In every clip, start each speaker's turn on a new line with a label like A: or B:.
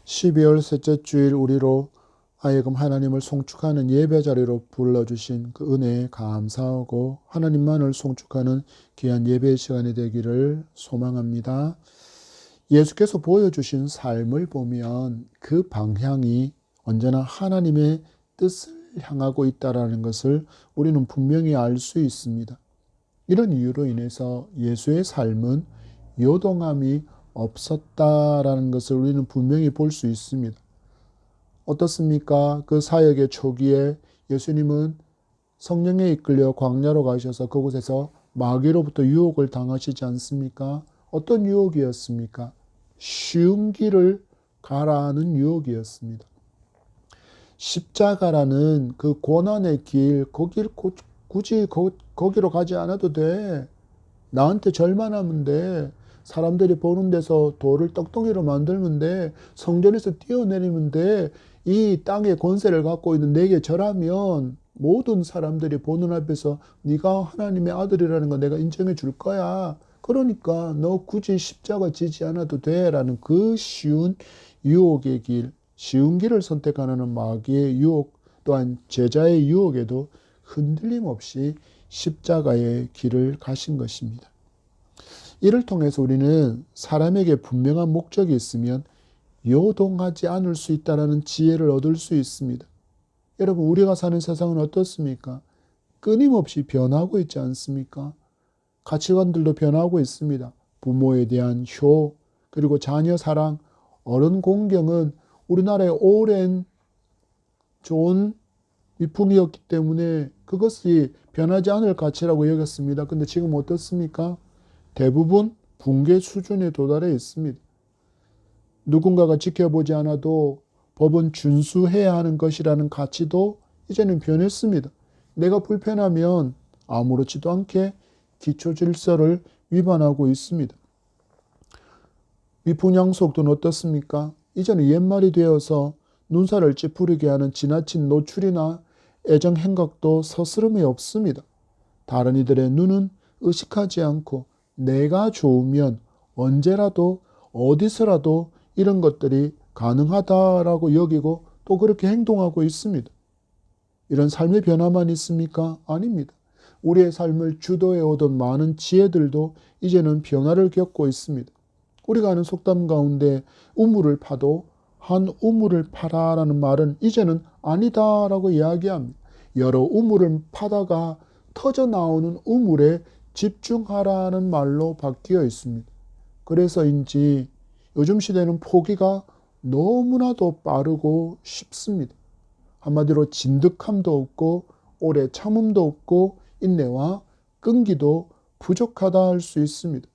A: 12월 셋째 주일 우리로 하여금 하나님을 송축하는 예배 자리로 불러주신 그 은혜에 감사하고 하나님만을 송축하는 귀한 예배 시간이 되기를 소망합니다. 예수께서 보여주신 삶을 보면 그 방향이 언제나 하나님의 뜻을 향하고 있다는 것을 우리는 분명히 알 수 있습니다. 이런 이유로 인해서 예수의 삶은 요동함이 없었다라는 것을 우리는 분명히 볼 수 있습니다. 어떻습니까? 그 사역의 초기에 예수님은 성령에 이끌려 광야로 가셔서 그곳에서 마귀로부터 유혹을 당하시지 않습니까? 어떤 유혹이었습니까? 쉬운 길을 가라는 유혹이었습니다. 십자가라는 그 고난의 길, 굳이 거기로 가지 않아도 돼. 나한테 절만 하면 돼. 사람들이 보는 데서 돌을 떡덩이로 만들면 돼. 성전에서 뛰어내리면 돼. 이 땅의 권세를 갖고 있는 내게 절하면 모든 사람들이 보는 앞에서 네가 하나님의 아들이라는 거 내가 인정해 줄 거야. 그러니까 너 굳이 십자가 지지 않아도 돼. 라는 그 쉬운 유혹의 길, 쉬운 길을 선택하는 마귀의 유혹, 또한 제자의 유혹에도 흔들림 없이 십자가의 길을 가신 것입니다. 이를 통해서 우리는 사람에게 분명한 목적이 있으면 요동하지 않을 수 있다는 지혜를 얻을 수 있습니다. 여러분, 우리가 사는 세상은 어떻습니까? 끊임없이 변하고 있지 않습니까? 가치관들도 변하고 있습니다. 부모에 대한 효, 그리고 자녀 사랑, 어른 공경은 우리나라의 오랜 좋은 미풍이었기 때문에 그것이 변하지 않을 가치라고 여겼습니다. 근데 지금 어떻습니까? 대부분 붕괴 수준에 도달해 있습니다. 누군가가 지켜보지 않아도 법은 준수해야 하는 것이라는 가치도 이제는 변했습니다. 내가 불편하면 아무렇지도 않게 기초 질서를 위반하고 있습니다. 미풍양속도는 어떻습니까? 이제는 옛말이 되어서 눈살을 찌푸리게 하는 지나친 노출이나 애정 행각도 서스름이 없습니다. 다른 이들의 눈은 의식하지 않고 내가 좋으면 언제라도 어디서라도 이런 것들이 가능하다라고 여기고 또 그렇게 행동하고 있습니다. 이런 삶의 변화만 있습니까? 아닙니다. 우리의 삶을 주도해 오던 많은 지혜들도 이제는 변화를 겪고 있습니다. 우리가 아는 속담 가운데 우물을 파도 한 우물을 파라라는 말은 이제는 아니다라고 이야기합니다. 여러 우물을 파다가 터져 나오는 우물에 집중하라는 말로 바뀌어 있습니다. 그래서인지 요즘 시대는 포기가 너무나도 빠르고 쉽습니다. 한마디로 진득함도 없고 오래 참음도 없고 인내와 끈기도 부족하다 할 수 있습니다.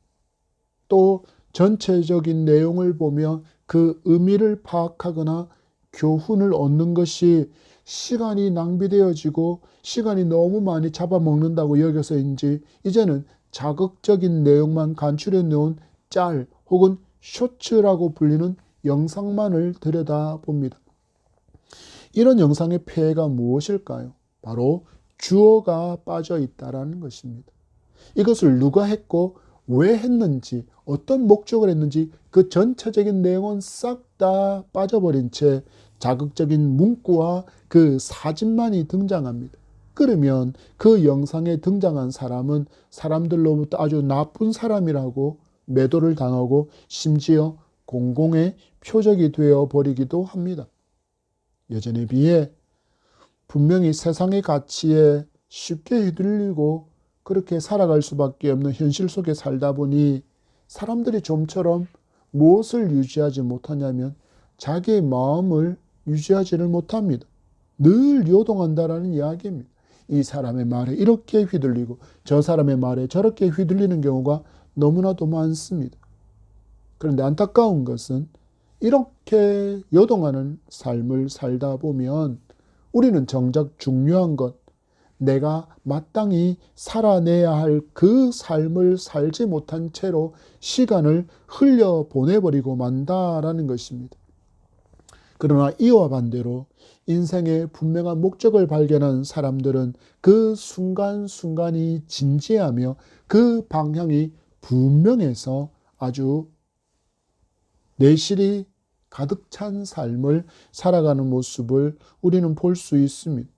A: 또 전체적인 내용을 보며 그 의미를 파악하거나 교훈을 얻는 것이 시간이 낭비되어지고 시간이 너무 많이 잡아먹는다고 여겨서인지 이제는 자극적인 내용만 간추려 놓은 짤 혹은 쇼츠라고 불리는 영상만을 들여다봅니다. 이런 영상의 폐해가 무엇일까요? 바로 주어가 빠져 있다는 것입니다. 이것을 누가 했고 왜 했는지 어떤 목적을 했는지 그 전체적인 내용은 싹 다 빠져버린 채 자극적인 문구와 그 사진만이 등장합니다. 그러면 그 영상에 등장한 사람은 사람들로부터 아주 나쁜 사람이라고 매도를 당하고 심지어 공공의 표적이 되어버리기도 합니다. 예전에 비해 분명히 세상의 가치에 쉽게 휘둘리고 그렇게 살아갈 수밖에 없는 현실 속에 살다 보니 사람들이 좀처럼 무엇을 유지하지 못하냐면 자기의 마음을 유지하지를 못합니다. 늘 요동한다라는 이야기입니다. 이 사람의 말에 이렇게 휘둘리고 저 사람의 말에 저렇게 휘둘리는 경우가 너무나도 많습니다. 그런데 안타까운 것은 이렇게 요동하는 삶을 살다 보면 우리는 정작 중요한 것, 내가 마땅히 살아내야 할 그 삶을 살지 못한 채로 시간을 흘려보내버리고 만다라는 것입니다. 그러나 이와 반대로 인생의 분명한 목적을 발견한 사람들은 그 순간순간이 진지하며 그 방향이 분명해서 아주 내실이 가득 찬 삶을 살아가는 모습을 우리는 볼 수 있습니다.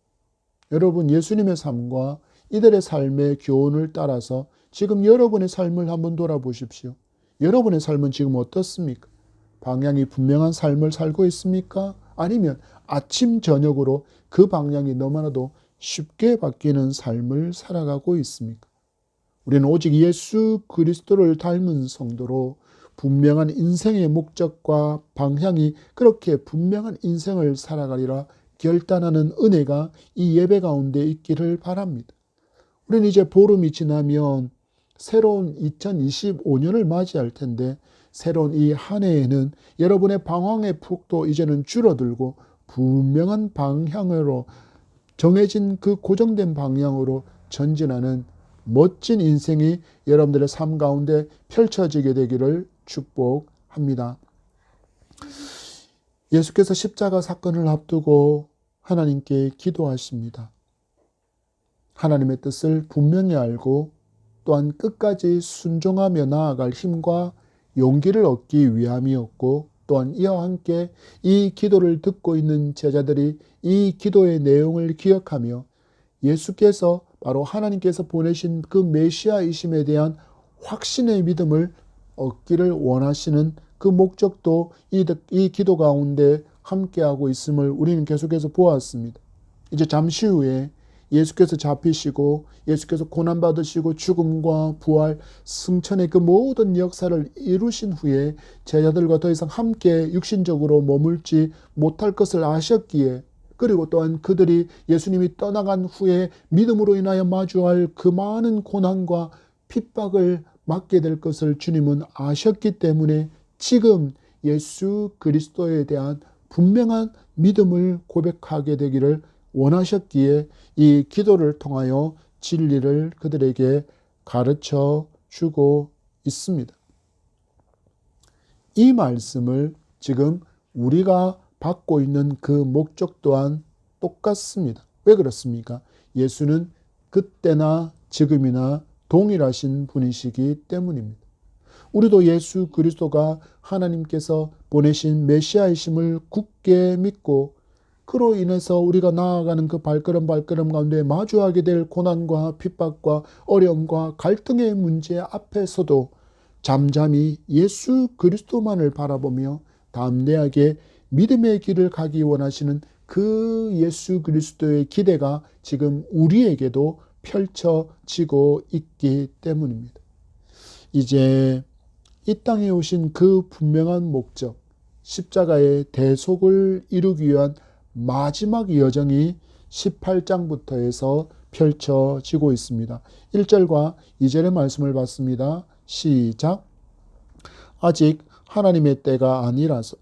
A: 여러분, 예수님의 삶과 이들의 삶의 교훈을 따라서 지금 여러분의 삶을 한번 돌아보십시오. 여러분의 삶은 지금 어떻습니까? 방향이 분명한 삶을 살고 있습니까? 아니면 아침 저녁으로 그 방향이 너무나도 쉽게 바뀌는 삶을 살아가고 있습니까? 우리는 오직 예수 그리스도를 닮은 성도로 분명한 인생의 목적과 방향이 그렇게 분명한 인생을 살아가리라 결단하는 은혜가 이 예배 가운데 있기를 바랍니다. 우리는 이제 보름이 지나면 새로운 2025년을 맞이할 텐데 새로운 이 한 해에는 여러분의 방황의 폭도 이제는 줄어들고 분명한 방향으로 정해진 그 고정된 방향으로 전진하는 멋진 인생이 여러분들의 삶 가운데 펼쳐지게 되기를 축복합니다. 예수께서 십자가 사건을 앞두고 하나님께 기도하십니다. 하나님의 뜻을 분명히 알고 또한 끝까지 순종하며 나아갈 힘과 용기를 얻기 위함이었고, 또한 이와 함께 이 기도를 듣고 있는 제자들이 이 기도의 내용을 기억하며 예수께서 바로 하나님께서 보내신 그 메시아이심에 대한 확신의 믿음을 얻기를 원하시는 그 목적도 이 기도 가운데 함께하고 있음을 우리는 계속해서 보았습니다. 이제 잠시 후에 예수께서 잡히시고 예수께서 고난받으시고 죽음과 부활, 승천의 그 모든 역사를 이루신 후에 제자들과 더 이상 함께 육신적으로 머물지 못할 것을 아셨기에, 그리고 또한 그들이 예수님이 떠나간 후에 믿음으로 인하여 마주할 그 많은 고난과 핍박을 맞게 될 것을 주님은 아셨기 때문에 지금 예수 그리스도에 대한 분명한 믿음을 고백하게 되기를 원하셨기에 이 기도를 통하여 진리를 그들에게 가르쳐 주고 있습니다. 이 말씀을 지금 우리가 받고 있는 그 목적 또한 똑같습니다. 왜 그렇습니까? 예수는 그때나 지금이나 동일하신 분이시기 때문입니다. 우리도 예수 그리스도가 하나님께서 보내신 메시아이심을 굳게 믿고 그로 인해서 우리가 나아가는 그 발걸음 가운데 마주하게 될 고난과 핍박과 어려움과 갈등의 문제 앞에서도 잠잠히 예수 그리스도만을 바라보며 담대하게 믿음의 길을 가기 원하시는 그 예수 그리스도의 기대가 지금 우리에게도 펼쳐지고 있기 때문입니다. 이제 이 땅에 오신 그 분명한 목적, 십자가의 대속을 이루기 위한 마지막 여정이 18장부터 해서 펼쳐지고 있습니다. 1절과 2절의 말씀을 봤습니다. 시작. 아직 하나님의 때가 아니라서.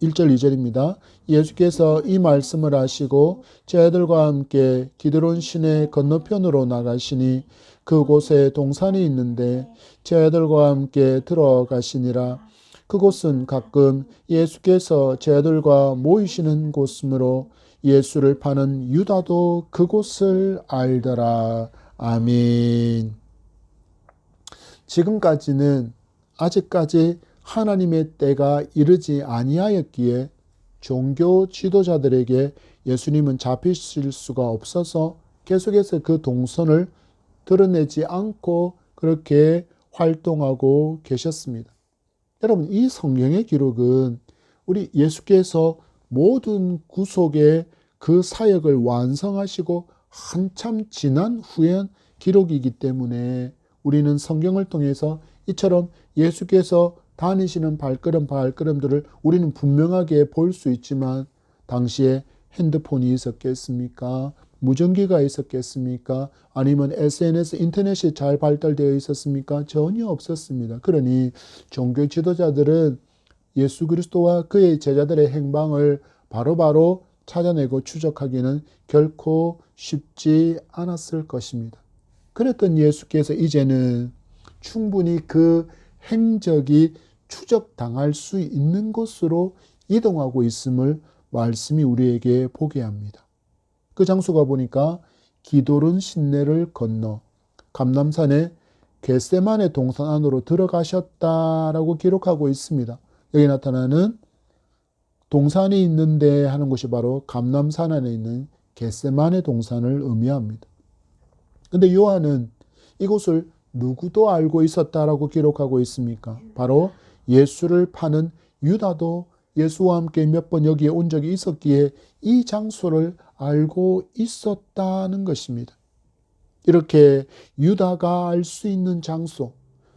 A: 1절 2절입니다. 예수께서 이 말씀을 하시고 제자들과 함께 기드론 시내 건너편으로 나가시니 그곳에 동산이 있는데 제자들과 함께 들어가시니라. 그곳은 가끔 예수께서 제자들과 모이시는 곳이므로 예수를 파는 유다도 그곳을 알더라. 아멘. 지금까지는 아직까지 하나님의 때가 이르지 아니하였기에 종교 지도자들에게 예수님은 잡히실 수가 없어서 계속해서 그 동선을 드러내지 않고 그렇게 활동하고 계셨습니다. 여러분, 이 성경의 기록은 우리 예수께서 모든 구속의 그 사역을 완성하시고 한참 지난 후의 기록이기 때문에 우리는 성경을 통해서 이처럼 예수께서 다니시는 발걸음들을 우리는 분명하게 볼 수 있지만 당시에 핸드폰이 있었겠습니까? 무전기가 있었겠습니까? 아니면 SNS, 인터넷이 잘 발달되어 있었습니까? 전혀 없었습니다. 그러니 종교 지도자들은 예수 그리스도와 그의 제자들의 행방을 바로바로 찾아내고 추적하기는 결코 쉽지 않았을 것입니다. 그랬던 예수께서 이제는 충분히 그 행적이 추적당할 수 있는 곳으로 이동하고 있음을 말씀이 우리에게 보게 합니다. 그 장소가 보니까 기드론 시내를 건너 감람산의 겟세마네 동산 안으로 들어가셨다라고 기록하고 있습니다. 여기 나타나는 동산이 있는데 하는 곳이 바로 감람산 안에 있는 겟세마네 동산을 의미합니다. 근데 요한은 이곳을 누구도 알고 있었다라고 기록하고 있습니까? 바로 예수를 파는 유다도 예수와 함께 몇 번 여기에 온 적이 있었기에 이 장소를 알고 있었다는 것입니다. 이렇게 유다가 알 수 있는 장소,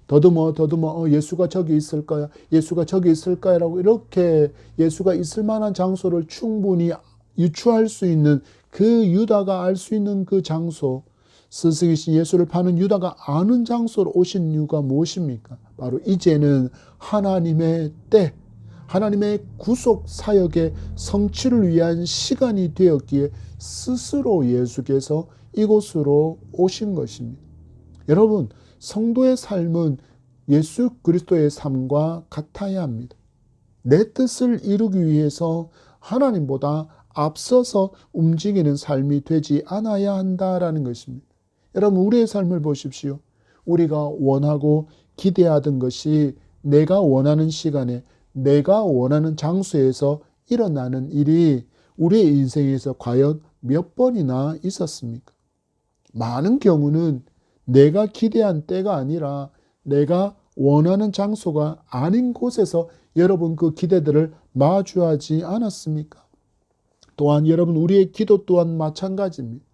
A: 더듬어 예수가 저기 있을 거야, 예수가 저기 있을 거야라고 이렇게 예수가 있을 만한 장소를 충분히 유추할 수 있는 그 유다가 알 수 있는 그 장소, 스승이신 예수를 파는 유다가 아는 장소로 오신 이유가 무엇입니까? 바로 이제는 하나님의 때, 하나님의 구속 사역의 성취를 위한 시간이 되었기에 스스로 예수께서 이곳으로 오신 것입니다. 여러분, 성도의 삶은 예수 그리스도의 삶과 같아야 합니다. 내 뜻을 이루기 위해서 하나님보다 앞서서 움직이는 삶이 되지 않아야 한다라는 것입니다. 여러분, 우리의 삶을 보십시오. 우리가 원하고 기대하던 것이 내가 원하는 시간에 내가 원하는 장소에서 일어나는 일이 우리의 인생에서 과연 몇 번이나 있었습니까? 많은 경우는 내가 기대한 때가 아니라 내가 원하는 장소가 아닌 곳에서 여러분 그 기대들을 마주하지 않았습니까? 또한 여러분, 우리의 기도 또한 마찬가지입니다.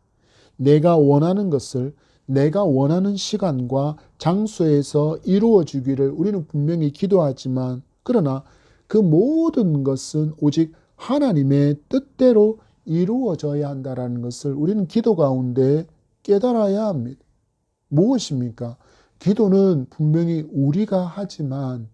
A: 내가 원하는 것을 내가 원하는 시간과 장소에서 이루어지기를 우리는 분명히 기도하지만, 그러나 그 모든 것은 오직 하나님의 뜻대로 이루어져야 한다는 것을 우리는 기도 가운데 깨달아야 합니다. 무엇입니까? 기도는 분명히 우리가 하지만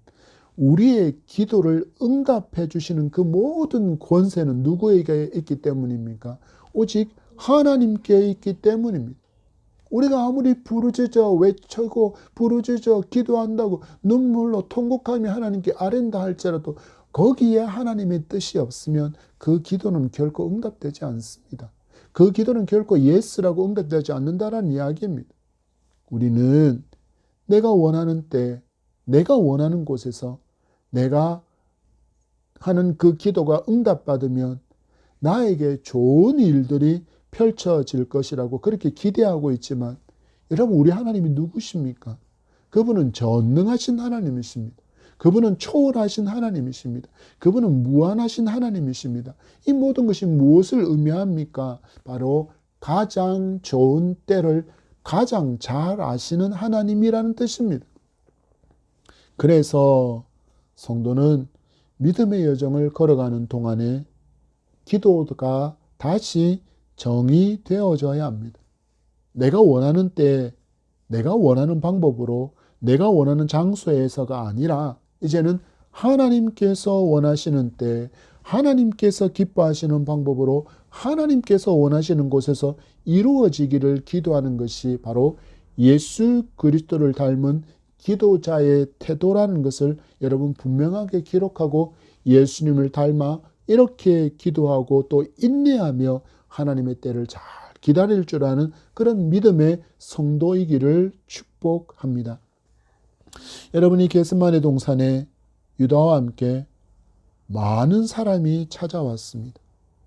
A: 우리의 기도를 응답해 주시는 그 모든 권세는 누구에게 있기 때문입니까? 오직 하나님께 있기 때문입니다. 우리가 아무리 부르짖어 외치고 부르짖어 기도한다고 눈물로 통곡하며 하나님께 아랜다 할지라도 거기에 하나님의 뜻이 없으면 그 기도는 결코 응답되지 않습니다. 그 기도는 결코 예스라고 응답되지 않는다라는 이야기입니다. 우리는 내가 원하는 때, 내가 원하는 곳에서 내가 하는 그 기도가 응답받으면 나에게 좋은 일들이 펼쳐질 것이라고 그렇게 기대하고 있지만, 여러분, 우리 하나님이 누구십니까? 그분은 전능하신 하나님이십니다. 그분은 초월하신 하나님이십니다. 그분은 무한하신 하나님이십니다. 이 모든 것이 무엇을 의미합니까? 바로 가장 좋은 때를 가장 잘 아시는 하나님이라는 뜻입니다. 그래서 성도는 믿음의 여정을 걸어가는 동안에 기도가 다시 정의되어져야 합니다. 내가 원하는 때, 내가 원하는 방법으로, 내가 원하는 장소에서가 아니라 이제는 하나님께서 원하시는 때, 하나님께서 기뻐하시는 방법으로, 하나님께서 원하시는 곳에서 이루어지기를 기도하는 것이 바로 예수 그리스도를 닮은 기도자의 태도라는 것을 여러분 분명하게 기록하고, 예수님을 닮아 이렇게 기도하고 또 인내하며 하나님의 때를 잘 기다릴 줄 아는 그런 믿음의 성도이기를 축복합니다. 여러분이 겟세마네 동산에 유다와 함께 많은 사람이 찾아왔습니다.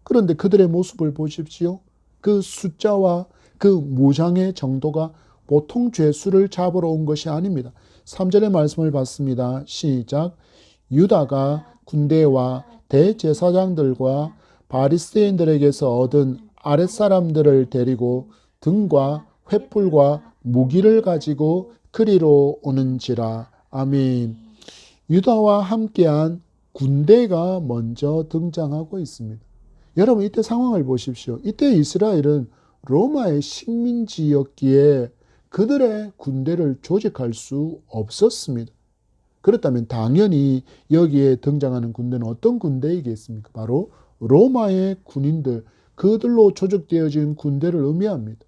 A: 그런데 그들의 모습을 보십시오. 그 숫자와 그 무장의 정도가 보통 죄수를 잡으러 온 것이 아닙니다. 3절의 말씀을 봤습니다. 시작. 유다가 군대와 대제사장들과 바리새인들에게서 얻은 아랫사람들을 데리고 등과 횃불과 무기를 가지고 그리로 오는지라. 아멘. 유다와 함께한 군대가 먼저 등장하고 있습니다. 여러분, 이때 상황을 보십시오. 이때 이스라엘은 로마의 식민지였기에 그들의 군대를 조직할 수 없었습니다. 그렇다면 당연히 여기에 등장하는 군대는 어떤 군대이겠습니까? 바로 로마의 군인들, 그들로 조직되어진 군대를 의미합니다.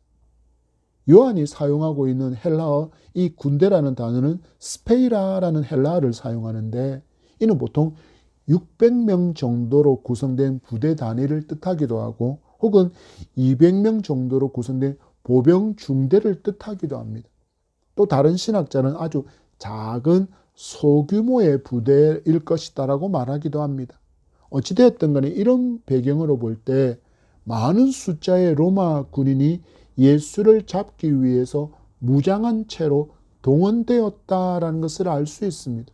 A: 요한이 사용하고 있는 헬라어, 이 군대라는 단어는 스페이라라는 헬라어를 사용하는데, 이는 보통 600명 정도로 구성된 부대 단위를 뜻하기도 하고, 혹은 200명 정도로 구성된 보병 중대를 뜻하기도 합니다. 또 다른 신학자는 아주 작은 소규모의 부대일 것이다라고 말하기도 합니다. 어찌되었든 간에 이런 배경으로 볼 때 많은 숫자의 로마 군인이 예수를 잡기 위해서 무장한 채로 동원되었다라는 것을 알 수 있습니다.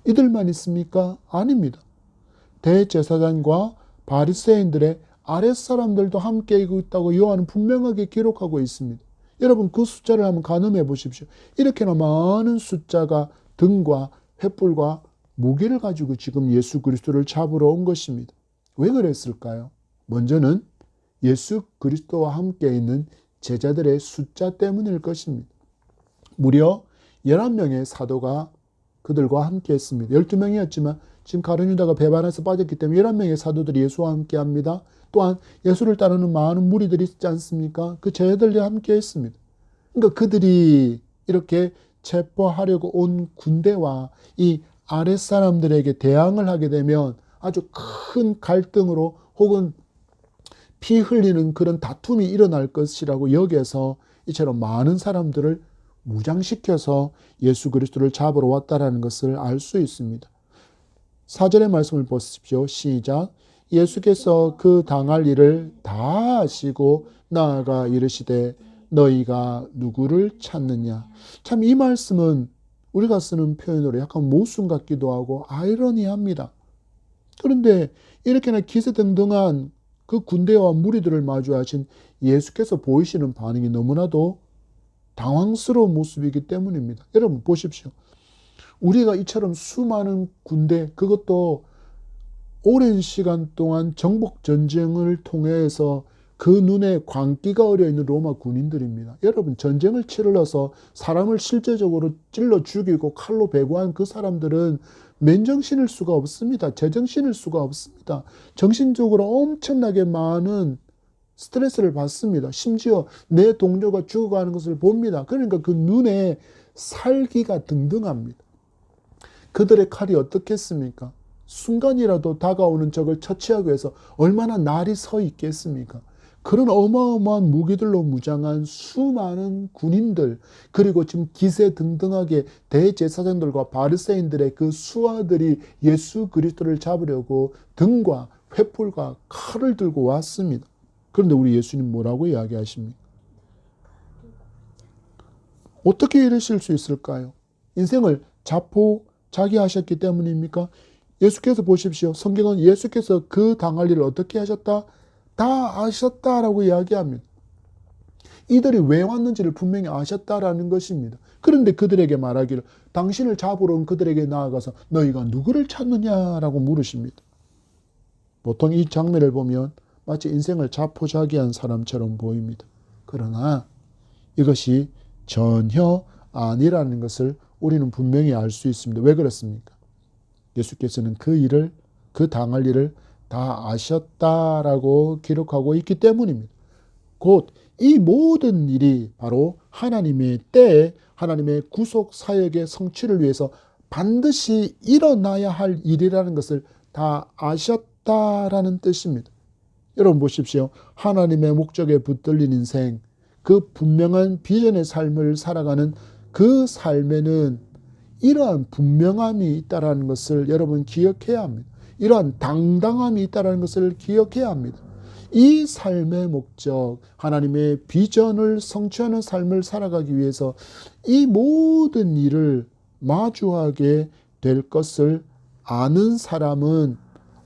A: 이들만 있습니까? 아닙니다. 대제사장과 바리새인들의 아랫사람들도 함께 있다고 요한은 분명하게 기록하고 있습니다. 여러분 그 숫자를 한번 가늠해 보십시오. 이렇게나 많은 숫자가 등과 횃불과 무기를 가지고 지금 예수 그리스도를 잡으러 온 것입니다. 왜 그랬을까요? 먼저는 예수 그리스도와 함께 있는 제자들의 숫자 때문일 것입니다. 무려 11명의 사도가 그들과 함께 했습니다. 12명이었지만 지금 가룟 유다가 배반해서 빠졌기 때문에 11명의 사도들이 예수와 함께 합니다. 또한 예수를 따르는 많은 무리들이 있지 않습니까? 그 제자들이 함께 했습니다. 그러니까 그들이 이렇게 체포하려고 온 군대와 이 아랫사람들에게 대항을 하게 되면 아주 큰 갈등으로 혹은 피 흘리는 그런 다툼이 일어날 것이라고 여겨서 이처럼 많은 사람들을 무장시켜서 예수 그리스도를 잡으러 왔다라는 것을 알 수 있습니다. 4절의 말씀을 보십시오. 시작. 예수께서 그 당할 일을 다 아시고 나아가 이르시되 너희가 누구를 찾느냐. 참 이 말씀은 우리가 쓰는 표현으로 약간 모순 같기도 하고 아이러니합니다. 그런데 이렇게나 기세등등한 그 군대와 무리들을 마주하신 예수께서 보이시는 반응이 너무나도 당황스러운 모습이기 때문입니다. 여러분 보십시오. 우리가 이처럼 수많은 군대, 그것도 오랜 시간 동안 정복전쟁을 통해서 그 눈에 광기가 어려 있는 로마 군인들입니다. 여러분 전쟁을 치르러서 사람을 실제적으로 찔러 죽이고 칼로 배구한 그 사람들은 맨정신일 수가 없습니다. 제정신일 수가 없습니다. 정신적으로 엄청나게 많은 스트레스를 받습니다. 심지어 내 동료가 죽어가는 것을 봅니다. 그러니까 그 눈에 살기가 등등합니다. 그들의 칼이 어떻겠습니까? 순간이라도 다가오는 적을 처치하기 위해서 얼마나 날이 서 있겠습니까? 그런 어마어마한 무기들로 무장한 수많은 군인들, 그리고 지금 기세등등하게 대제사장들과 바리새인들의 그 수하들이 예수 그리스도를 잡으려고 등과 횃불과 칼을 들고 왔습니다. 그런데 우리 예수님 뭐라고 이야기하십니까? 어떻게 이러실 수 있을까요? 인생을 자포자기하셨기 때문입니까? 예수께서 보십시오. 성경은 예수께서 그 당할 일을 어떻게 하셨다? 다 아셨다라고 이야기합니다. 이들이 왜 왔는지를 분명히 아셨다라는 것입니다. 그런데 그들에게 말하기를 당신을 잡으러 온 그들에게 나아가서 너희가 누구를 찾느냐라고 물으십니다. 보통 이 장면을 보면 마치 인생을 자포자기한 사람처럼 보입니다. 그러나 이것이 전혀 아니라는 것을 우리는 분명히 알 수 있습니다. 왜 그렇습니까? 예수께서는 그 당할 일을 다 아셨다라고 기록하고 있기 때문입니다. 곧 이 모든 일이 바로 하나님의 때에 하나님의 구속 사역의 성취를 위해서 반드시 일어나야 할 일이라는 것을 다 아셨다라는 뜻입니다. 여러분 보십시오. 하나님의 목적에 붙들린 인생, 그 분명한 비전의 삶을 살아가는 그 삶에는 이러한 분명함이 있다는 것을 여러분 기억해야 합니다. 이러한 당당함이 있다는 것을 기억해야 합니다. 이 삶의 목적, 하나님의 비전을 성취하는 삶을 살아가기 위해서 이 모든 일을 마주하게 될 것을 아는 사람은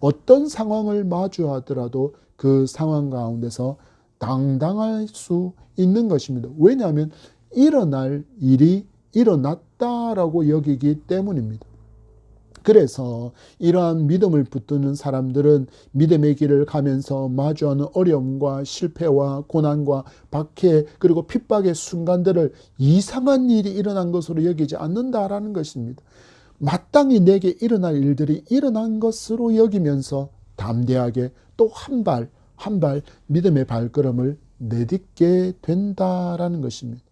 A: 어떤 상황을 마주하더라도 그 상황 가운데서 당당할 수 있는 것입니다. 왜냐하면 일어날 일이 일어났다라고 여기기 때문입니다. 그래서 이러한 믿음을 붙드는 사람들은 믿음의 길을 가면서 마주하는 어려움과 실패와 고난과 박해 그리고 핍박의 순간들을 이상한 일이 일어난 것으로 여기지 않는다라는 것입니다. 마땅히 내게 일어날 일들이 일어난 것으로 여기면서 담대하게 또 한 발 한 발 믿음의 발걸음을 내딛게 된다라는 것입니다.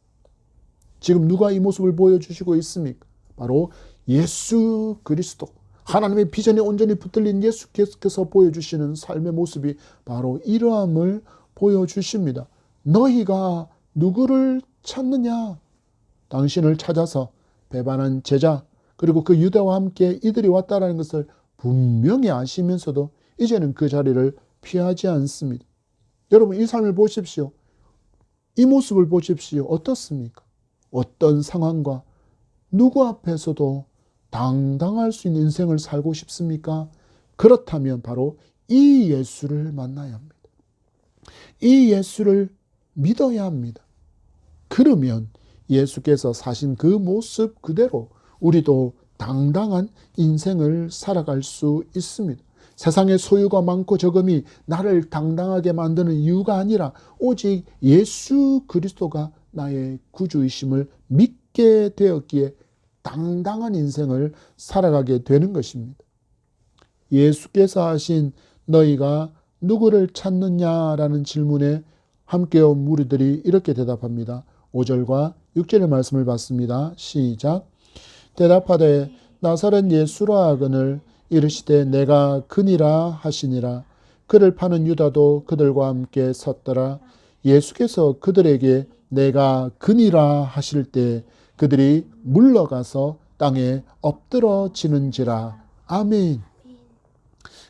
A: 지금 누가 이 모습을 보여주시고 있습니까? 바로 예수 그리스도, 하나님의 비전에 온전히 붙들린 예수께서 보여주시는 삶의 모습이 바로 이러함을 보여주십니다. 너희가 누구를 찾느냐? 당신을 찾아서 배반한 제자, 그리고 그 유대와 함께 이들이 왔다는 것을 분명히 아시면서도 이제는 그 자리를 피하지 않습니다. 여러분 이 삶을 보십시오. 이 모습을 보십시오. 어떻습니까? 어떤 상황과 누구 앞에서도 당당할 수 있는 인생을 살고 싶습니까? 그렇다면 바로 이 예수를 만나야 합니다. 이 예수를 믿어야 합니다. 그러면 예수께서 사신 그 모습 그대로 우리도 당당한 인생을 살아갈 수 있습니다. 세상에 소유가 많고 적음이 나를 당당하게 만드는 이유가 아니라 오직 예수 그리스도가 나의 구주이심을 믿게 되었기에 당당한 인생을 살아가게 되는 것입니다. 예수께서 하신 너희가 누구를 찾느냐라는 질문에 함께 온 무리들이 이렇게 대답합니다. 5절과 6절의 말씀을 받습니다. 시작. 대답하되 나사렛 예수라 하거늘 이르시되 내가 그니라 하시니라. 그를 파는 유다도 그들과 함께 섰더라. 예수께서 그들에게 내가 그니라 하실 때 그들이 물러가서 땅에 엎드러지는지라. 아멘.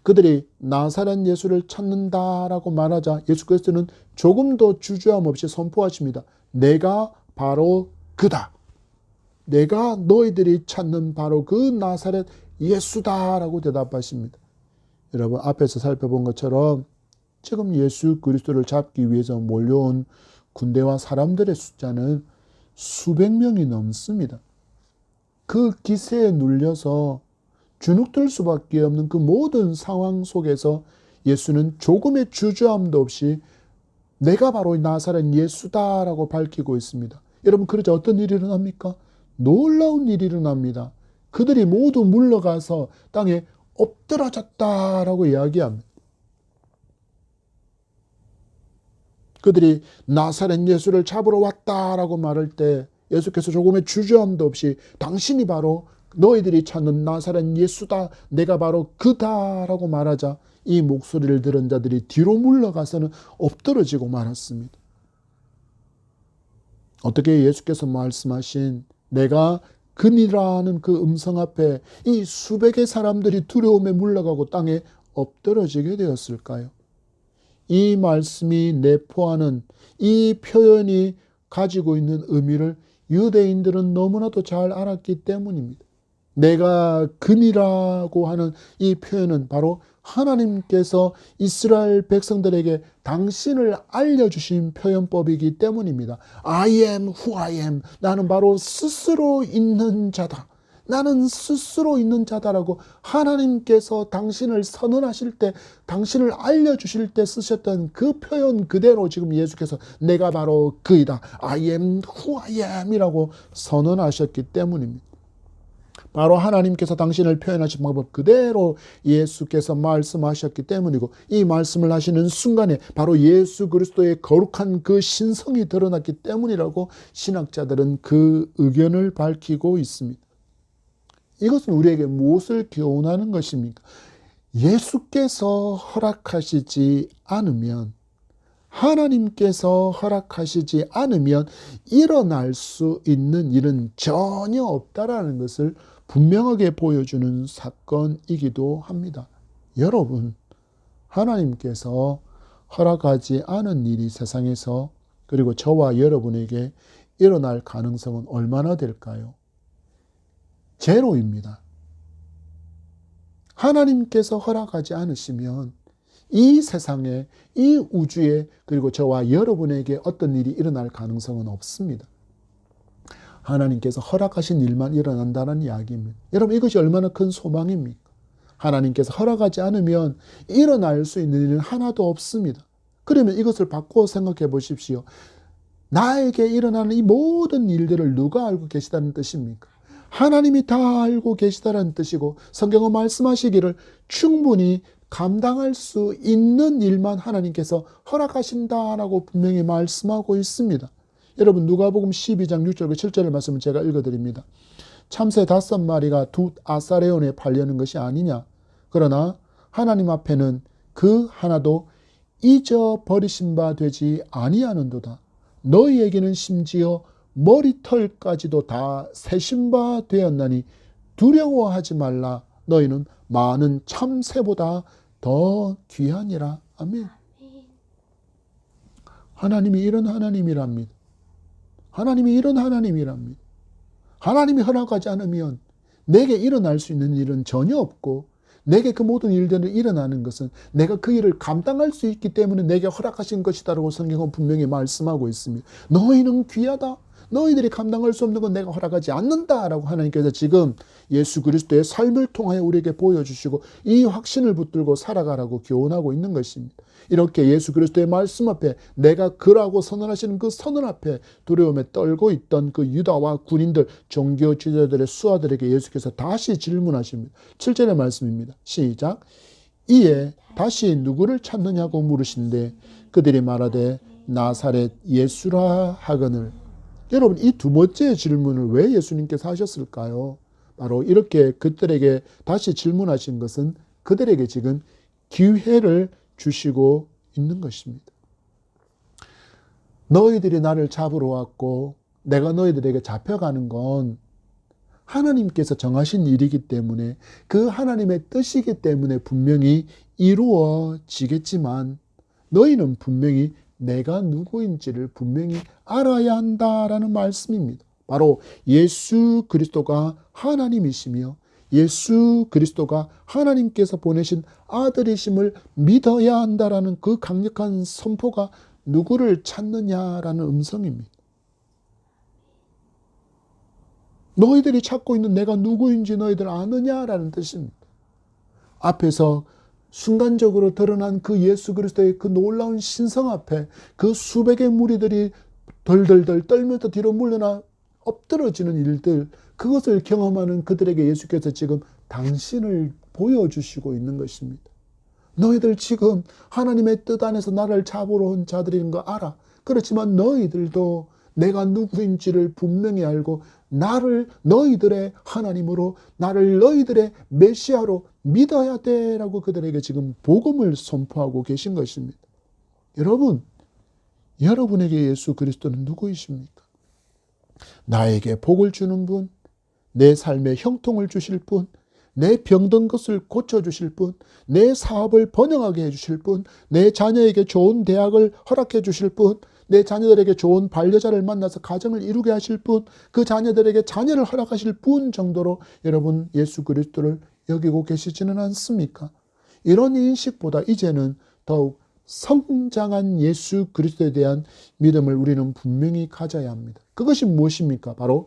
A: 그들이 나사렛 예수를 찾는다라고 말하자 예수께서는 조금도 주저함 없이 선포하십니다. 내가 바로 그다. 내가 너희들이 찾는 바로 그 나사렛 예수다라고 대답하십니다. 여러분 앞에서 살펴본 것처럼 지금 예수 그리스도를 잡기 위해서 몰려온 군대와 사람들의 숫자는 수백 명이 넘습니다. 그 기세에 눌려서 주눅들 수밖에 없는 그 모든 상황 속에서 예수는 조금의 주저함도 없이 내가 바로 나사렛 예수다라고 밝히고 있습니다. 여러분 그러자 어떤 일이 일어납니까? 놀라운 일이 일어납니다. 그들이 모두 물러가서 땅에 엎드러졌다라고 이야기합니다. 그들이 나사렛 예수를 잡으러 왔다라고 말할 때 예수께서 조금의 주저함도 없이 당신이 바로 너희들이 찾는 나사렛 예수다. 내가 바로 그다라고 말하자 이 목소리를 들은 자들이 뒤로 물러가서는 엎드러지고 말았습니다. 어떻게 예수께서 말씀하신 내가 그니라는 그 음성 앞에 이 수백의 사람들이 두려움에 물러가고 땅에 엎드러지게 되었을까요? 이 말씀이 내포하는 이 표현이 가지고 있는 의미를 유대인들은 너무나도 잘 알았기 때문입니다. 내가 그니라고 하는 이 표현은 바로 하나님께서 이스라엘 백성들에게 당신을 알려주신 표현법이기 때문입니다. I am who I am. 나는 바로 스스로 있는 자다. 나는 스스로 있는 자다라고 하나님께서 당신을 선언하실 때, 당신을 알려주실 때 쓰셨던 그 표현 그대로 지금 예수께서 내가 바로 그이다. I am who I am 이라고 선언하셨기 때문입니다. 바로 하나님께서 당신을 표현하신 방법 그대로 예수께서 말씀하셨기 때문이고 이 말씀을 하시는 순간에 바로 예수 그리스도의 거룩한 그 신성이 드러났기 때문이라고 신학자들은 그 의견을 밝히고 있습니다. 이것은 우리에게 무엇을 교훈하는 것입니까? 예수께서 허락하시지 않으면 하나님께서 허락하시지 않으면 일어날 수 있는 일은 전혀 없다라는 것을 분명하게 보여주는 사건이기도 합니다. 여러분, 하나님께서 허락하지 않은 일이 세상에서 그리고 저와 여러분에게 일어날 가능성은 얼마나 될까요? 제로입니다. 하나님께서 허락하지 않으시면 이 세상에, 이 우주에, 그리고 저와 여러분에게 어떤 일이 일어날 가능성은 없습니다. 하나님께서 허락하신 일만 일어난다는 이야기입니다. 여러분 이것이 얼마나 큰 소망입니까? 하나님께서 허락하지 않으면 일어날 수 있는 일은 하나도 없습니다. 그러면 이것을 바꾸어 생각해 보십시오. 나에게 일어나는 이 모든 일들을 누가 알고 계시다는 뜻입니까? 하나님이 다 알고 계시다는 뜻이고 성경은 말씀하시기를 충분히 감당할 수 있는 일만 하나님께서 허락하신다라고 분명히 말씀하고 있습니다. 여러분 누가복음 12장 6절과 7절의 말씀을 제가 읽어드립니다. 참새 5마리가 두 아사레온에 팔려는 것이 아니냐. 그러나 하나님 앞에는 그 하나도 잊어버리신 바 되지 아니하는도다. 너희에게는 심지어 머리털까지도 다 세신 바 되었나니 두려워하지 말라. 너희는 많은 참새보다 더 귀하니라. 아멘. 하나님이 이런 하나님이랍니다. 하나님이 이런 하나님이랍니다. 하나님이 허락하지 않으면 내게 일어날 수 있는 일은 전혀 없고, 내게 그 모든 일들이 일어나는 것은 내가 그 일을 감당할 수 있기 때문에 내게 허락하신 것이다라고 성경은 분명히 말씀하고 있습니다. 너희는 귀하다. 너희들이 감당할 수 없는 건 내가 허락하지 않는다라고 하나님께서 지금 예수 그리스도의 삶을 통하여 우리에게 보여주시고 이 확신을 붙들고 살아가라고 교훈하고 있는 것입니다. 이렇게 예수 그리스도의 말씀 앞에 내가 그라고 선언하시는 그 선언 앞에 두려움에 떨고 있던 그 유다와 군인들, 종교 지도자들의 수하들에게 예수께서 다시 질문하십니다. 7절의 말씀입니다. 시작. 이에 다시 누구를 찾느냐고 물으신데 그들이 말하되 나사렛 예수라 하거늘. 여러분, 이 두 번째 질문을 왜 예수님께서 하셨을까요? 바로 이렇게 그들에게 다시 질문하신 것은 그들에게 지금 기회를 주시고 있는 것입니다. 너희들이 나를 잡으러 왔고 내가 너희들에게 잡혀가는 건 하나님께서 정하신 일이기 때문에, 그 하나님의 뜻이기 때문에 분명히 이루어지겠지만 너희는 분명히 내가 누구인지를 분명히 알아야 한다라는 말씀입니다. 바로 예수 그리스도가 하나님이시며 예수 그리스도가 하나님께서 보내신 아들이심을 믿어야 한다라는 그 강력한 선포가 누구를 찾느냐라는 음성입니다. 너희들이 찾고 있는 내가 누구인지 너희들 아느냐라는 뜻입니다. 앞에서 순간적으로 드러난 그 예수 그리스도의 그 놀라운 신성 앞에 그 수백의 무리들이 덜덜덜 떨면서 뒤로 물러나 엎드러지는 일들, 그것을 경험하는 그들에게 예수께서 지금 당신을 보여주시고 있는 것입니다. 너희들 지금 하나님의 뜻 안에서 나를 잡으러 온 자들인 거 알아. 그렇지만 너희들도 내가 누구인지를 분명히 알고 나를 너희들의 하나님으로, 나를 너희들의 메시아로 믿어야 돼라고 그들에게 지금 복음을 선포하고 계신 것입니다. 여러분, 여러분에게 예수 그리스도는 누구이십니까? 나에게 복을 주는 분, 내 삶에 형통을 주실 분, 내 병든 것을 고쳐주실 분, 내 사업을 번영하게 해주실 분, 내 자녀에게 좋은 대학을 허락해 주실 분, 내 자녀들에게 좋은 반려자를 만나서 가정을 이루게 하실 분, 그 자녀들에게 자녀를 허락하실 분 정도로 여러분 예수 그리스도를 여기고 계시지는 않습니까? 이런 인식보다 이제는 더욱 성장한 예수 그리스도에 대한 믿음을 우리는 분명히 가져야 합니다. 그것이 무엇입니까? 바로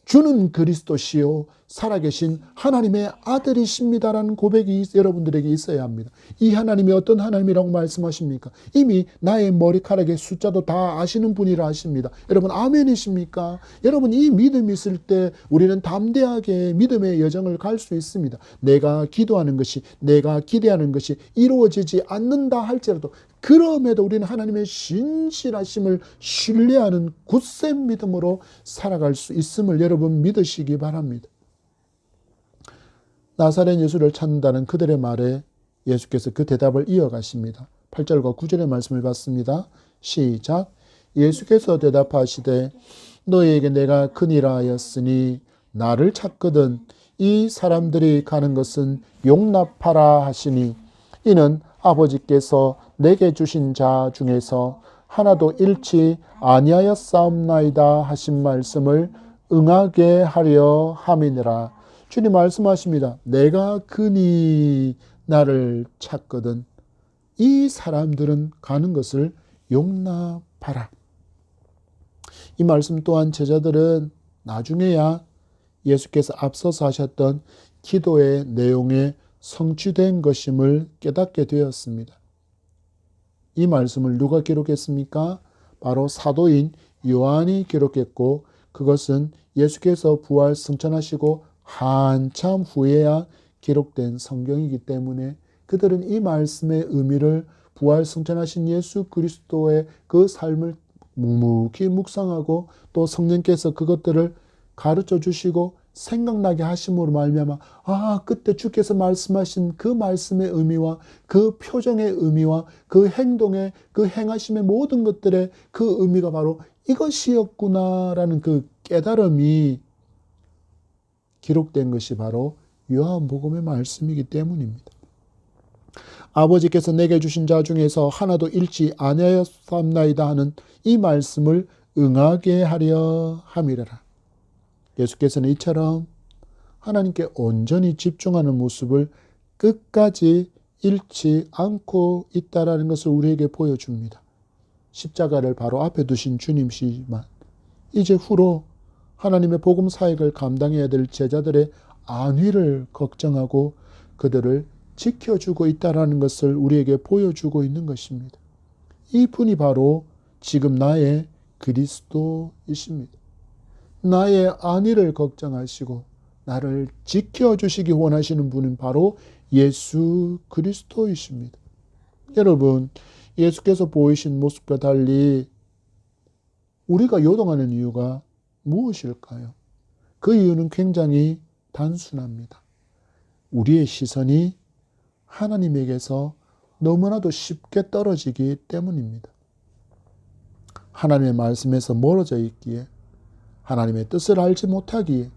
A: 주는 그리스도시요 살아계신 하나님의 아들이십니다라는 고백이 여러분들에게 있어야 합니다. 이 하나님이 어떤 하나님이라고 말씀하십니까? 이미 나의 머리카락의 숫자도 다 아시는 분이라 하십니다. 여러분 아멘이십니까? 여러분 이 믿음이 있을 때 우리는 담대하게 믿음의 여정을 갈 수 있습니다. 내가 기도하는 것이, 내가 기대하는 것이 이루어지지 않는다 할지라도 그럼에도 우리는 하나님의 신실하심을 신뢰하는 굳센 믿음으로 살아갈 수 있음을 여러분 믿으시기 바랍니다. 나사렛 예수를 찾는다는 그들의 말에 예수께서 그 대답을 이어가십니다. 8절과 9절의 말씀을 봤습니다. 시작. 예수께서 대답하시되 너희에게 내가 큰일을 하였으니 나를 찾거든 이 사람들이 가는 것은 용납하라 하시니 이는 아버지께서 내게 주신 자 중에서 하나도 잃지 아니하였사옵나이다 하신 말씀을 응하게 하려 함이니라. 주님 말씀하십니다. 내가 그니 나를 찾거든 이 사람들은 가는 것을 용납하라. 이 말씀 또한 제자들은 나중에야 예수께서 앞서서 하셨던 기도의 내용에 성취된 것임을 깨닫게 되었습니다. 이 말씀을 누가 기록했습니까? 바로 사도인 요한이 기록했고 그것은 예수께서 부활 승천하시고 한참 후에야 기록된 성경이기 때문에 그들은 이 말씀의 의미를 부활 승천하신 예수 그리스도의 그 삶을 묵묵히 묵상하고 또 성령께서 그것들을 가르쳐 주시고 생각나게 하심으로 말미암아 그때 주께서 말씀하신 그 말씀의 의미와 그 표정의 의미와 그 행동의 그 행하심의 모든 것들의 그 의미가 바로 이것이었구나라는 그 깨달음이 기록된 것이 바로 요한복음의 말씀이기 때문입니다. 아버지께서 내게 주신 자 중에서 하나도 잃지 아니하였사옵나이다 하는 이 말씀을 응하게 하려 함이라. 예수께서는 이처럼 하나님께 온전히 집중하는 모습을 끝까지 잃지 않고 있다라는 것을 우리에게 보여줍니다. 십자가를 바로 앞에 두신 주님이시지만 이제 후로 하나님의 복음 사역을 감당해야 될 제자들의 안위를 걱정하고 그들을 지켜주고 있다라는 것을 우리에게 보여주고 있는 것입니다. 이 분이 바로 지금 나의 그리스도이십니다. 나의 안위를 걱정하시고 나를 지켜주시기 원하시는 분은 바로 예수 그리스도이십니다. 여러분, 예수께서 보이신 모습과 달리 우리가 요동하는 이유가 무엇일까요? 그 이유는 굉장히 단순합니다. 우리의 시선이 하나님에게서 너무나도 쉽게 떨어지기 때문입니다. 하나님의 말씀에서 멀어져 있기에, 하나님의 뜻을 알지 못하기에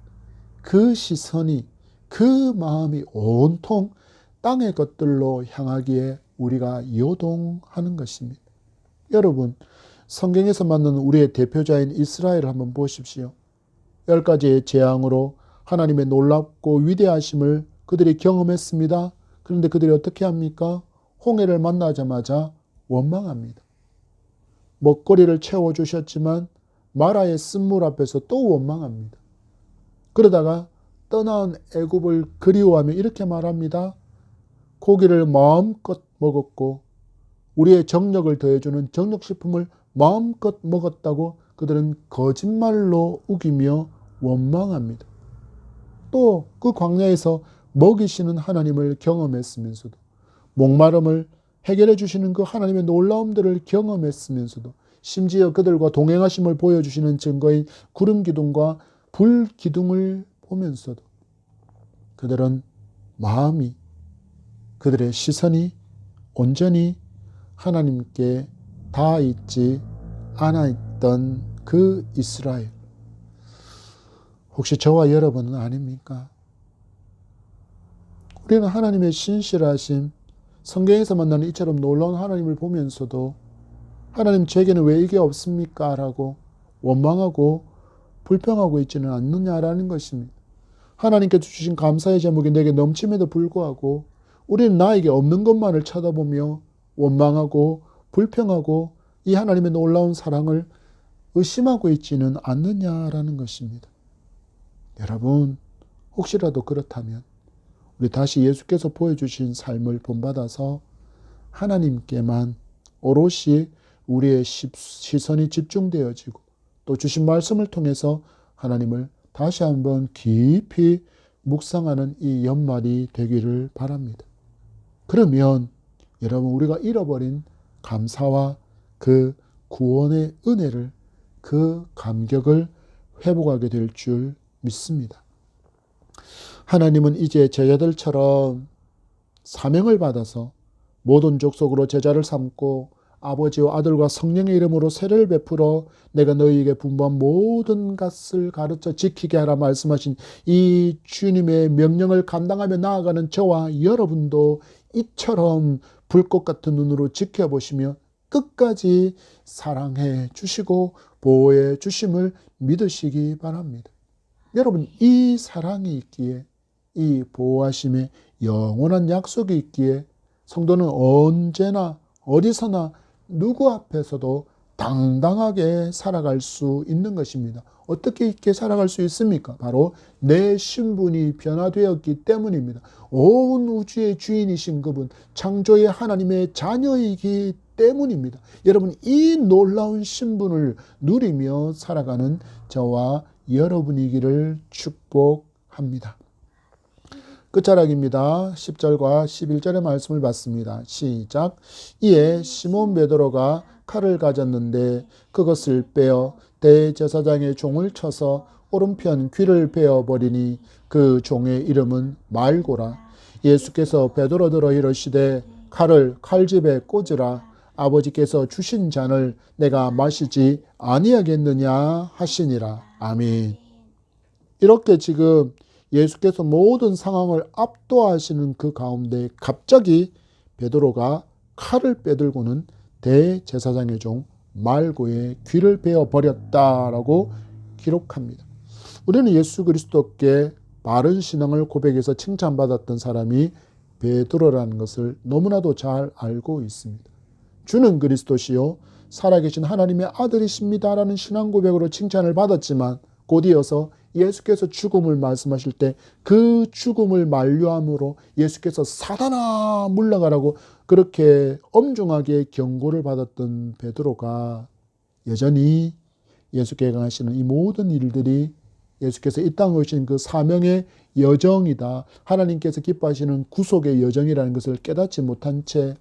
A: 그 시선이, 그 마음이 온통 땅의 것들로 향하기에 우리가 요동하는 것입니다. 여러분, 성경에서 만난 우리의 대표자인 이스라엘을 한번 보십시오. 10가지의 재앙으로 하나님의 놀랍고 위대하심을 그들이 경험했습니다. 그런데 그들이 어떻게 합니까? 홍해를 만나자마자 원망합니다. 먹거리를 채워주셨지만 마라의 쓴물 앞에서 또 원망합니다. 그러다가 떠나온 애굽을 그리워하며 이렇게 말합니다. 고기를 마음껏 먹었고 우리의 정력을 더해주는 정력식품을 마음껏 먹었다고 그들은 거짓말로 우기며 원망합니다. 또 그 광야에서 먹이시는 하나님을 경험했으면서도, 목마름을 해결해 주시는 그 하나님의 놀라움들을 경험했으면서도, 심지어 그들과 동행하심을 보여주시는 증거인 구름 기둥과 불 기둥을 보면서도 그들은 마음이, 그들의 시선이 온전히 하나님께 닿아 있지 않아 있던 그 이스라엘. 혹시 저와 여러분은 아닙니까? 우리는 하나님의 신실하심, 성경에서 만나는 이처럼 놀라운 하나님을 보면서도 하나님, 제게는 왜 이게 없습니까? 라고 원망하고 불평하고 있지는 않느냐라는 것입니다. 하나님께 주신 감사의 제목이 내게 넘침에도 불구하고 우리는 나에게 없는 것만을 쳐다보며 원망하고 불평하고 이 하나님의 놀라운 사랑을 의심하고 있지는 않느냐라는 것입니다. 여러분, 혹시라도 그렇다면 우리 다시 예수께서 보여주신 삶을 본받아서 하나님께만 오롯이 우리의 시선이 집중되어지고 또 주신 말씀을 통해서 하나님을 다시 한번 깊이 묵상하는 이 연말이 되기를 바랍니다. 그러면 여러분, 우리가 잃어버린 감사와 그 구원의 은혜를, 그 감격을 회복하게 될 줄 믿습니다. 하나님은 이제 제자들처럼 사명을 받아서 모든 족속으로 제자를 삼고 아버지와 아들과 성령의 이름으로 세례를 베풀어 내가 너희에게 분부한 모든 것을 가르쳐 지키게 하라 말씀하신 이 주님의 명령을 감당하며 나아가는 저와 여러분도 이처럼 불꽃 같은 눈으로 지켜보시며 끝까지 사랑해 주시고 보호해 주심을 믿으시기 바랍니다. 여러분, 이 사랑이 있기에, 이 보호하심의 영원한 약속이 있기에 성도는 언제나 어디서나 누구 앞에서도 당당하게 살아갈 수 있는 것입니다. 어떻게 있게 살아갈 수 있습니까? 바로 내 신분이 변화되었기 때문입니다. 온 우주의 주인이신 그분, 창조의 하나님의 자녀이기 때문입니다. 여러분, 이 놀라운 신분을 누리며 살아가는 저와 여러분이기를 축복합니다. 끝자락입니다. 10절과 11절의 말씀을 받습니다. 시작. 이에 시몬 베드로가 칼을 가졌는데 그것을 빼어 대제사장의 종을 쳐서 오른편 귀를 베어버리니 그 종의 이름은 말고라. 예수께서 베드로더러 이르시되 칼을 칼집에 꽂으라. 아버지께서 주신 잔을 내가 마시지 아니하겠느냐 하시니라. 아멘. 이렇게 지금 예수께서 모든 상황을 압도하시는 그 가운데 갑자기 베드로가 칼을 빼들고는 대제사장의 종 말고의 귀를 베어 버렸다라고 기록합니다. 우리는 예수 그리스도께 바른 신앙을 고백해서 칭찬받았던 사람이 베드로라는 것을 너무나도 잘 알고 있습니다. 주는 그리스도시요 살아계신 하나님의 아들이십니다라는 신앙 고백으로 칭찬을 받았지만 곧 이어서 예수께서 죽음을 말씀하실 때 그 죽음을 만류함으로 예수께서 사단아 물러가라고 그렇게 엄중하게 경고를 받았던 베드로가 여전히 예수께서 하시는 이 모든 일들이 예수께서 이 땅에 오신 그 사명의 여정이다, 하나님께서 기뻐하시는 구속의 여정이라는 것을 깨닫지 못한 채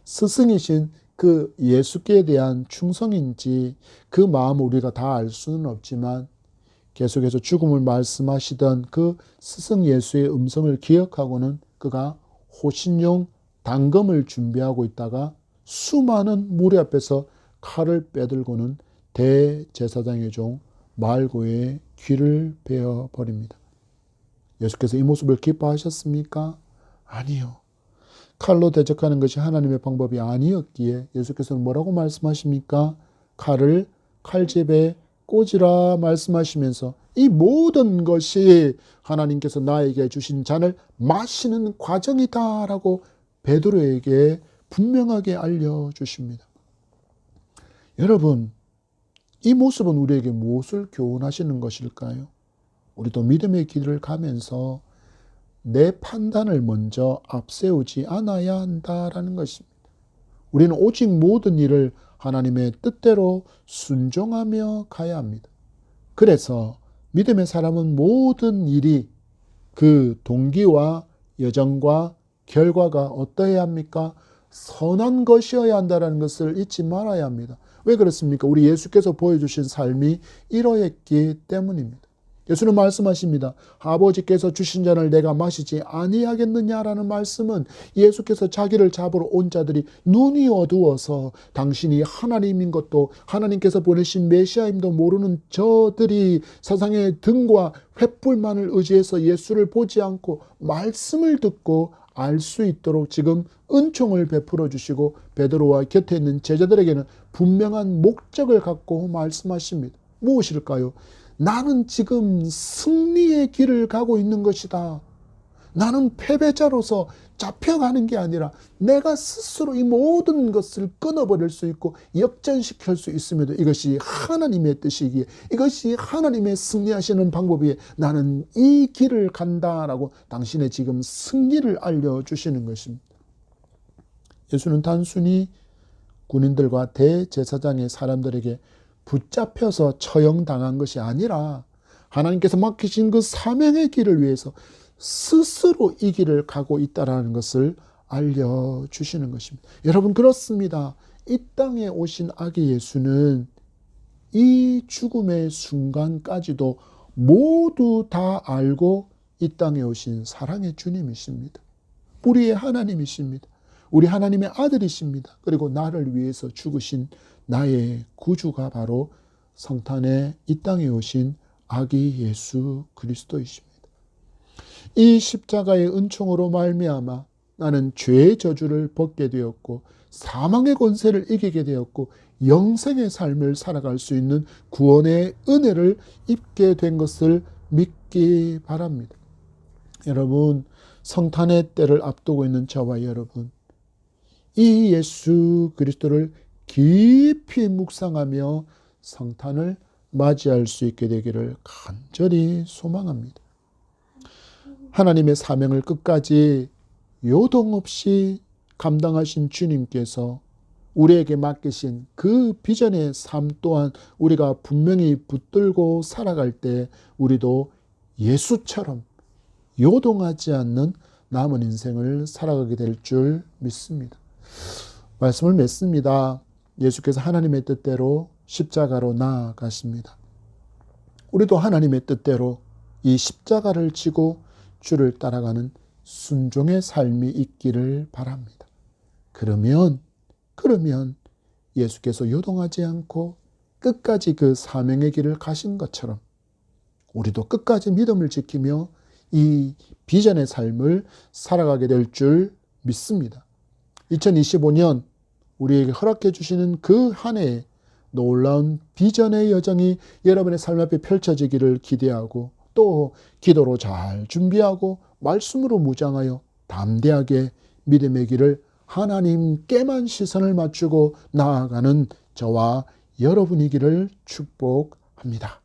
A: 스승이신 그 예수께 대한 충성인지 그 마음을 우리가 다 알 수는 없지만 계속해서 죽음을 말씀하시던 그 스승 예수의 음성을 기억하고는 그가 호신용 단검을 준비하고 있다가 수많은 무리 앞에서 칼을 빼들고는 대제사장의 종 말고의 귀를 베어 버립니다. 예수께서 이 모습을 기뻐하셨습니까? 아니요. 칼로 대적하는 것이 하나님의 방법이 아니었기에 예수께서는 뭐라고 말씀하십니까? 칼을 칼집에 꽂으라 말씀하시면서 이 모든 것이 하나님께서 나에게 주신 잔을 마시는 과정이다라고 베드로에게 분명하게 알려주십니다. 여러분, 이 모습은 우리에게 무엇을 교훈하시는 것일까요? 우리도 믿음의 길을 가면서 내 판단을 먼저 앞세우지 않아야 한다라는 것입니다. 우리는 오직 모든 일을 하나님의 뜻대로 순종하며 가야 합니다. 그래서 믿음의 사람은 모든 일이 그 동기와 여정과 결과가 어떠해야 합니까? 선한 것이어야 한다는 것을 잊지 말아야 합니다. 왜 그렇습니까? 우리 예수께서 보여주신 삶이 이러했기 때문입니다. 예수는 말씀하십니다. 아버지께서 주신 잔을 내가 마시지 아니하겠느냐라는 말씀은 예수께서 자기를 잡으러 온 자들이 눈이 어두워서 당신이 하나님인 것도 하나님께서 보내신 메시아임도 모르는 저들이 세상의 등과 횃불만을 의지해서 예수를 보지 않고 말씀을 듣고 알 수 있도록 지금 은총을 베풀어 주시고 베드로와 곁에 있는 제자들에게는 분명한 목적을 갖고 말씀하십니다. 무엇일까요? 나는 지금 승리의 길을 가고 있는 것이다. 나는 패배자로서 잡혀가는 게 아니라 내가 스스로 이 모든 것을 끊어버릴 수 있고 역전시킬 수 있음에도 이것이 하나님의 뜻이기에 이것이 하나님의 승리하시는 방법이기에 나는 이 길을 간다라고 당신의 지금 승리를 알려주시는 것입니다. 예수는 단순히 군인들과 대제사장의 사람들에게 붙잡혀서 처형당한 것이 아니라 하나님께서 맡기신 그 사명의 길을 위해서 스스로 이 길을 가고 있다는 것을 알려주시는 것입니다. 여러분, 그렇습니다. 이 땅에 오신 아기 예수는 이 죽음의 순간까지도 모두 다 알고 이 땅에 오신 사랑의 주님이십니다. 우리의 하나님이십니다. 우리 하나님의 아들이십니다. 그리고 나를 위해서 죽으신 나의 구주가 바로 성탄에 이 땅에 오신 아기 예수 그리스도이십니다. 이 십자가의 은총으로 말미암아 나는 죄의 저주를 벗게 되었고 사망의 권세를 이기게 되었고 영생의 삶을 살아갈 수 있는 구원의 은혜를 입게 된 것을 믿기 바랍니다. 여러분, 성탄의 때를 앞두고 있는 저와 여러분, 이 예수 그리스도를 깊이 묵상하며 성탄을 맞이할 수 있게 되기를 간절히 소망합니다. 하나님의 사명을 끝까지 요동 없이 감당하신 주님께서 우리에게 맡기신 그 비전의 삶 또한 우리가 분명히 붙들고 살아갈 때 우리도 예수처럼 요동하지 않는 남은 인생을 살아가게 될 줄 믿습니다. 말씀을 맺습니다. 예수께서 하나님의 뜻대로 십자가로 나아가십니다. 우리도 하나님의 뜻대로 이 십자가를 지고 주를 따라가는 순종의 삶이 있기를 바랍니다. 그러면 예수께서 요동하지 않고 끝까지 그 사명의 길을 가신 것처럼 우리도 끝까지 믿음을 지키며 이 비전의 삶을 살아가게 될 줄 믿습니다. 2025년 우리에게 허락해 주시는 그 한 해에 놀라운 비전의 여정이 여러분의 삶 앞에 펼쳐지기를 기대하고 또 기도로 잘 준비하고 말씀으로 무장하여 담대하게 믿음의 길을 하나님께만 시선을 맞추고 나아가는 저와 여러분이기를 축복합니다.